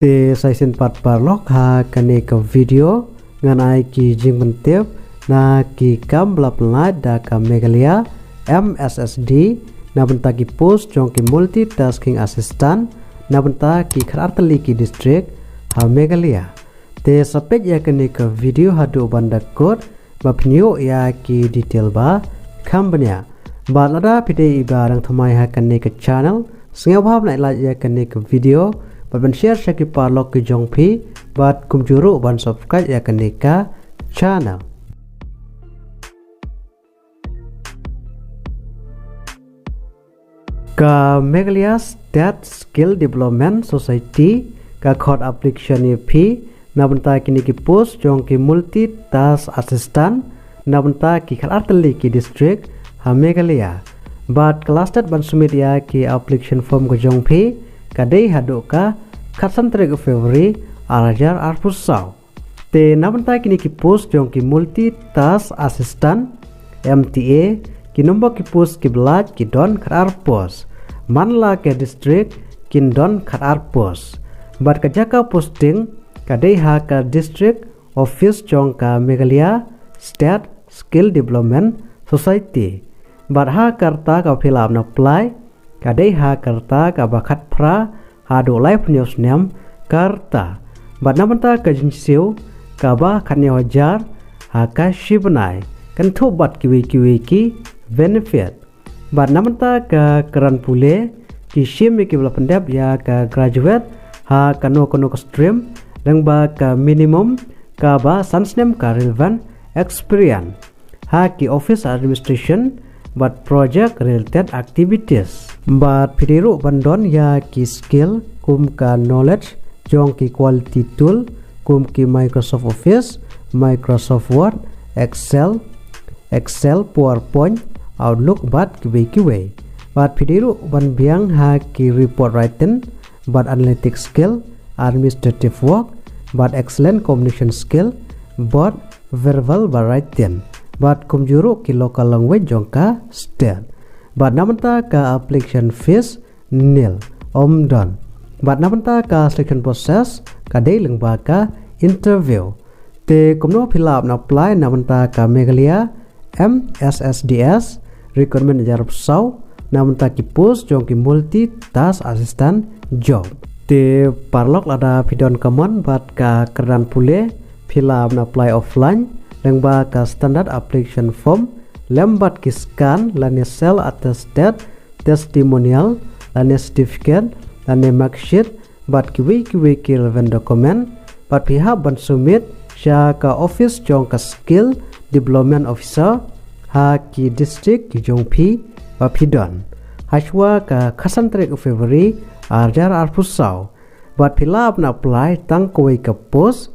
Te sai sen pat Paralok ha kane ka video ngan ai ki jing mentep na ki kam pynlait da ka Meghalaya MSSD na benta ki post jong ki multitasking assistant na benta ki khartali ki district ha Meghalaya te sapek ya kane ka video haduh banda code ba bñiah ya ki detail ba kham bñiah ba lada pide ibarang thamai ha kane ka channel singa bhab na la ya kane ka video ban share shaki Paralok ki jong phi bat kumjuru ban subscribe ya kane ka channel. Ka Meghalaya State Skill Development Society ka khot application ye phi na banta kini ki post jong ki multitask assistant na banta ki khartali ki district ha Meghalaya bat cluster ban sumit ya ki application form ko jong phi kadai haduh ka khasan 3 Februari 2020 te na banta kini ki post jong ki multitask assistant MTA ki nombor ki post ki blaj ki don khar post manla ke district kin don khar post bat ka jaka posting kadai ha ka district office jong ka Meghalaya State Skill Development Society bat ha karta ka fill up na apply kadai ha karta ka bakhat pra haduh live news nem karta bat namanta ka jinsiu ka ba khanya wajar ha ka shibunai kan thu bat kiwi ki benefit bat namanta ka karan pule ki shim ki bla pendap ya ka graduate ha kano stream dang ba ka minimum ka ba sansnem ka relevant experience ha ki office administration but project related activities but pidiru bandon ya ki skill kum ka knowledge jong ki quality tool kum ki Microsoft Office, Microsoft Word, Excel, PowerPoint, Outlook but kiwe but pidiru ban biang ha ki report writing but analytic skill, administrative work but excellent communication skill but verbal but writing but kumjuru ki local language jong ka state but namanta ka application fees nil omdon but namanta ka selection process ka dei lengba ka interview te kumno fill up na apply namanta ka Meghalaya MSSDS Recruitment jarap sau namanta ki post jong ki multitask assistant job te Paralok lada pidon common but ka keran pule fill up na apply offline lengba ka standard application form lembat ki scan lane sel attested testimonial lane certificate lane marksheet bat kiwi ki relevant document bat pihak ban submit sya ka office jong ka skill development officer ha ki district ki jong phi ba pidon haswa ka khasan 3 Februari 2020 bat fill up na apply tang koi ka post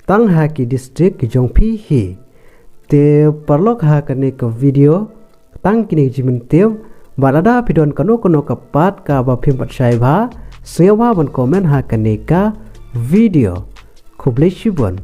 tang ha ki district ki jong phi hi te Paralok ha kane ka video tang kini jimentew balada pidon kano ka pat ka ba phim pat sai bha sewa ban comment ha kane ka video Khublei shibun